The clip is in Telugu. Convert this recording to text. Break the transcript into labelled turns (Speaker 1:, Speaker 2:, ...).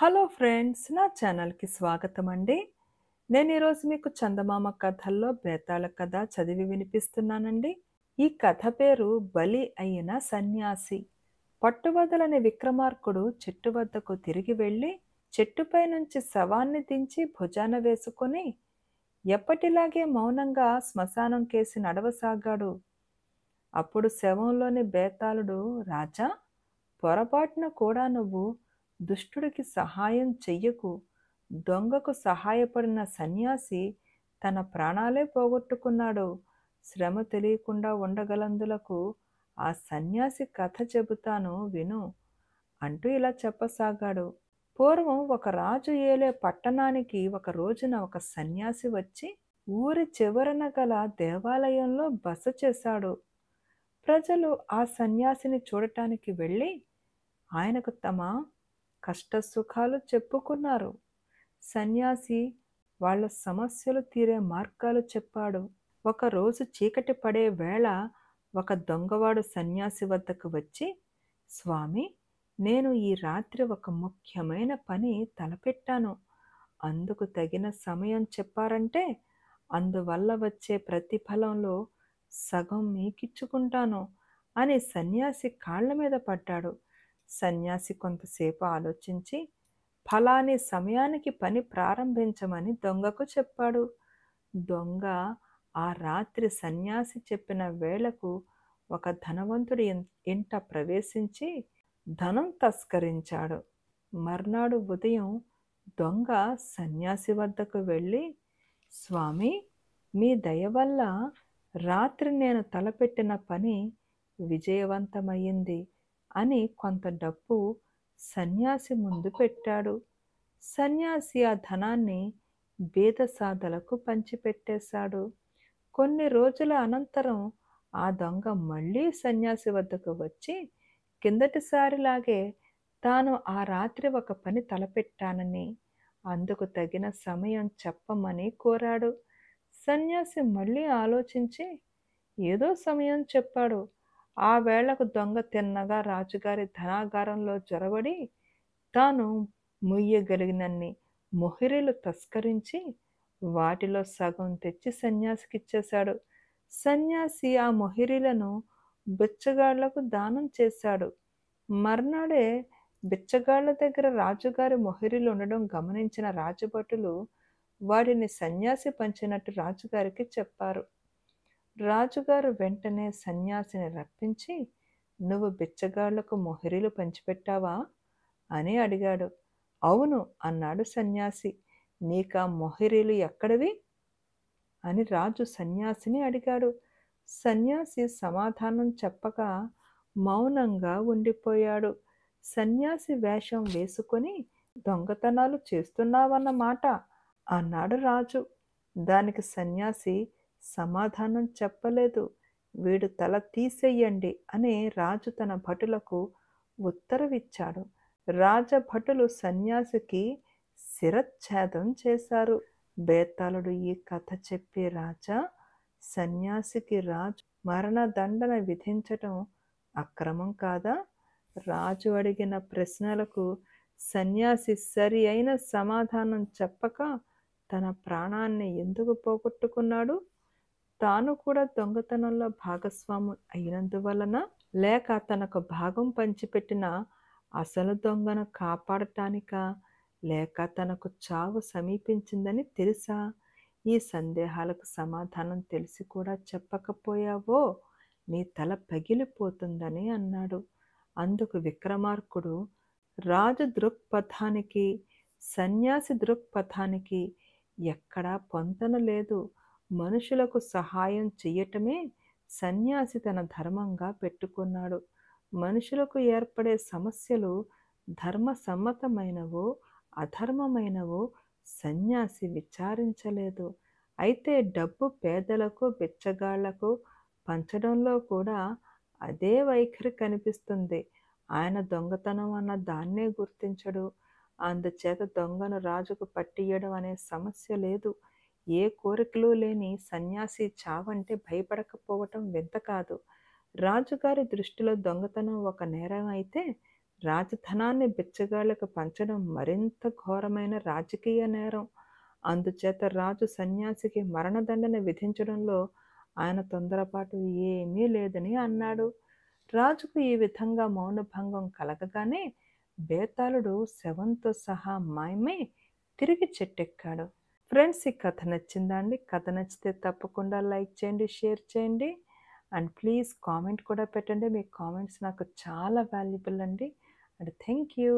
Speaker 1: హలో ఫ్రెండ్స్, నా ఛానల్కి స్వాగతం అండి. నేను ఈరోజు మీకు చందమామ కథల్లో బేతాళ కథ చదివి వినిపిస్తున్నానండి. ఈ కథ పేరు బలి అయిన సన్యాసి. పట్టువదలని విక్రమార్కుడు చెట్టు వద్దకు తిరిగి వెళ్ళి చెట్టుపై నుంచి శవాన్ని దించి భుజాన వేసుకొని ఎప్పటిలాగే మౌనంగా శ్మశానం కేసి నడవసాగాడు. అప్పుడు శవంలోని బేతాళుడు, రాజా, పొరపాటున కూడా నువ్వు దుష్టుడికి సహాయం చెయ్యకు. దొంగకు సహాయపడిన సన్యాసి తన ప్రాణాలే పోగొట్టుకున్నాడు. శ్రమ తెలియకుండా ఉండగలందులకు ఆ సన్యాసి కథ చెబుతాను విను అంటూ ఇలా చెప్పసాగాడు. పూర్వం ఒక రాజు ఏలే పట్టణానికి ఒక రోజున ఒక సన్యాసి వచ్చి ఊరి చివరన గల దేవాలయంలో బస చేశాడు. ప్రజలు ఆ సన్యాసిని చూడటానికి వెళ్ళి ఆయనకు తమ కష్టసుఖాలు చెప్పుకున్నారు. సన్యాసి వాళ్ళ సమస్యలు తీరే మార్గాలు చెప్పాడు. ఒకరోజు చీకటి పడే వేళ ఒక దొంగవాడు సన్యాసి వద్దకు వచ్చి, స్వామి, నేను ఈ రాత్రి ఒక ముఖ్యమైన పని తలపెట్టాను. అందుకు తగిన సమయం చెప్పారంటే అందువల్ల వచ్చే ప్రతిఫలంలో సగం మీకిచ్చుకుంటాను అని సన్యాసి కాళ్ల మీద పడ్డాడు. సన్యాసి కొంతసేపు ఆలోచించి ఫలాని సమయానికి పని ప్రారంభించమని దొంగకు చెప్పాడు. దొంగ ఆ రాత్రి సన్యాసి చెప్పిన వేళకు ఒక ధనవంతుడి ఇంట ప్రవేశించి ధనం తస్కరించాడు. మర్నాడు ఉదయం దొంగ సన్యాసి వద్దకు వెళ్ళి, స్వామి, మీ దయ వల్ల రాత్రి నేను తలపెట్టిన పని విజయవంతమయ్యింది అని కొంత డబ్బు సన్యాసి ముందు పెట్టాడు. సన్యాసి ఆ ధనాన్ని బీదసాదలకు పంచిపెట్టేశాడు. కొన్ని రోజుల అనంతరం ఆ దొంగ మళ్ళీ సన్యాసి వద్దకు వచ్చి కిందటిసారిలాగే తాను ఆ రాత్రి ఒక పని తలపెట్టానని అందుకు తగిన సమయం చెప్పమని కోరాడు. సన్యాసి మళ్ళీ ఆలోచించి ఏదో సమయం చెప్పాడు. ఆ వేళకు దొంగ తిన్నగా రాజుగారి ధనాగారంలో జొరబడి తాను ముయ్యగలిగినన్ని మొహిరీలు తస్కరించి వాటిలో సగం తెచ్చి సన్యాసికిచ్చేశాడు. సన్యాసి ఆ మొహిరీలను బిచ్చగాళ్లకు దానం చేశాడు. మర్నాడే బిచ్చగాళ్ల దగ్గర రాజుగారి మొహిరీలు ఉండడం గమనించిన రాజభటులు వాటిని సన్యాసి పంచినట్టు రాజుగారికి చెప్పారు. రాజుగారు వెంటనే సన్యాసిని రప్పించి, నువ్వు బిచ్చగాళ్లకు మొహిరీలు పంచిపెట్టావా అని అడిగాడు. అవును అన్నాడు సన్యాసి. నీకా మొహిరీలు ఎక్కడివి అని రాజు సన్యాసిని అడిగాడు. సన్యాసి సమాధానం చెప్పక మౌనంగా ఉండిపోయాడు. సన్యాసి వేషం వేసుకొని దొంగతనాలు చేస్తున్నావన్నమాట అన్నాడు రాజు. దానికి సన్యాసి సమాధానం చెప్పలేదు. వీడు తల తీసేయండి అని రాజు తన భటులకు ఉత్తరవిచ్చాడు. రాజభటులు సన్యాసికి శిరచ్ఛేదం చేశారు. బేతాళుడు ఈ కథ చెప్పి, రాజా, సన్యాసికి రాజు మరణదండన విధించటం అక్రమం కాదా? రాజు అడిగిన ప్రశ్నలకు సన్యాసి సరి అయిన సమాధానం చెప్పక తన ప్రాణాన్ని ఎందుకు పోగొట్టుకున్నాడు? తాను కూడా దొంగతనంలో భాగస్వాము అయినందువలన, లేక తనకు భాగం పంచిపెట్టిన అసలు దొంగను కాపాడటానికా, లేక తనకు చావు సమీపించిందని తెలుసా? ఈ సందేహాలకు సమాధానం తెలిసి కూడా చెప్పకపోయావో నీ తల పగిలిపోతుందని అన్నాడు. అందుకు విక్రమార్కుడు, రాజు దృక్పథానికి సన్యాసి దృక్పథానికి ఎక్కడా పొంతన లేదు. మనుషులకు సహాయం చెయ్యటమే సన్యాసి తన ధర్మంగా పెట్టుకున్నాడు. మనుషులకు ఏర్పడే సమస్యలు ధర్మసమ్మతమైనవో అధర్మమైనవో సన్యాసి విచారించలేదు. అయితే డబ్బు పేదలకు బిచ్చగాళ్లకు పంచడంలో కూడా అదే వైఖరి కనిపిస్తుంది. ఆయన దొంగతనం అన్న దాన్నే గుర్తించడు. అందుచేత దొంగను రాజుకు పట్టియ్యడం అనే సమస్య లేదు. ఏ కోరికలు లేని సన్యాసి చావంటే భయపడకపోవటం వింత కాదు. రాజుగారి దృష్టిలో దొంగతనం ఒక నేరం అయితే రాజధనాన్ని బిచ్చగాళ్లకు పంచడం మరింత ఘోరమైన రాజకీయ నేరం. అందుచేత రాజు సన్యాసికి మరణదండన విధించడంలో ఆయన తొందరపాటు ఏమీ లేదని అన్నాడు. రాజుకు ఈ విధంగా మౌనభంగం కలగగానే బేతాళుడు శవంతో సహా మాయమై తిరిగి చెట్టెక్కాడు. ఫ్రెండ్స్, ఈ కథ నచ్చిందా అండి? కథ నచ్చితే తప్పకుండా లైక్ చేయండి, షేర్ చేయండి అండ్ ప్లీజ్ కామెంట్ కూడా పెట్టండి. మీ కామెంట్స్ నాకు చాలా వాల్యుబుల్ అండి. And thank you.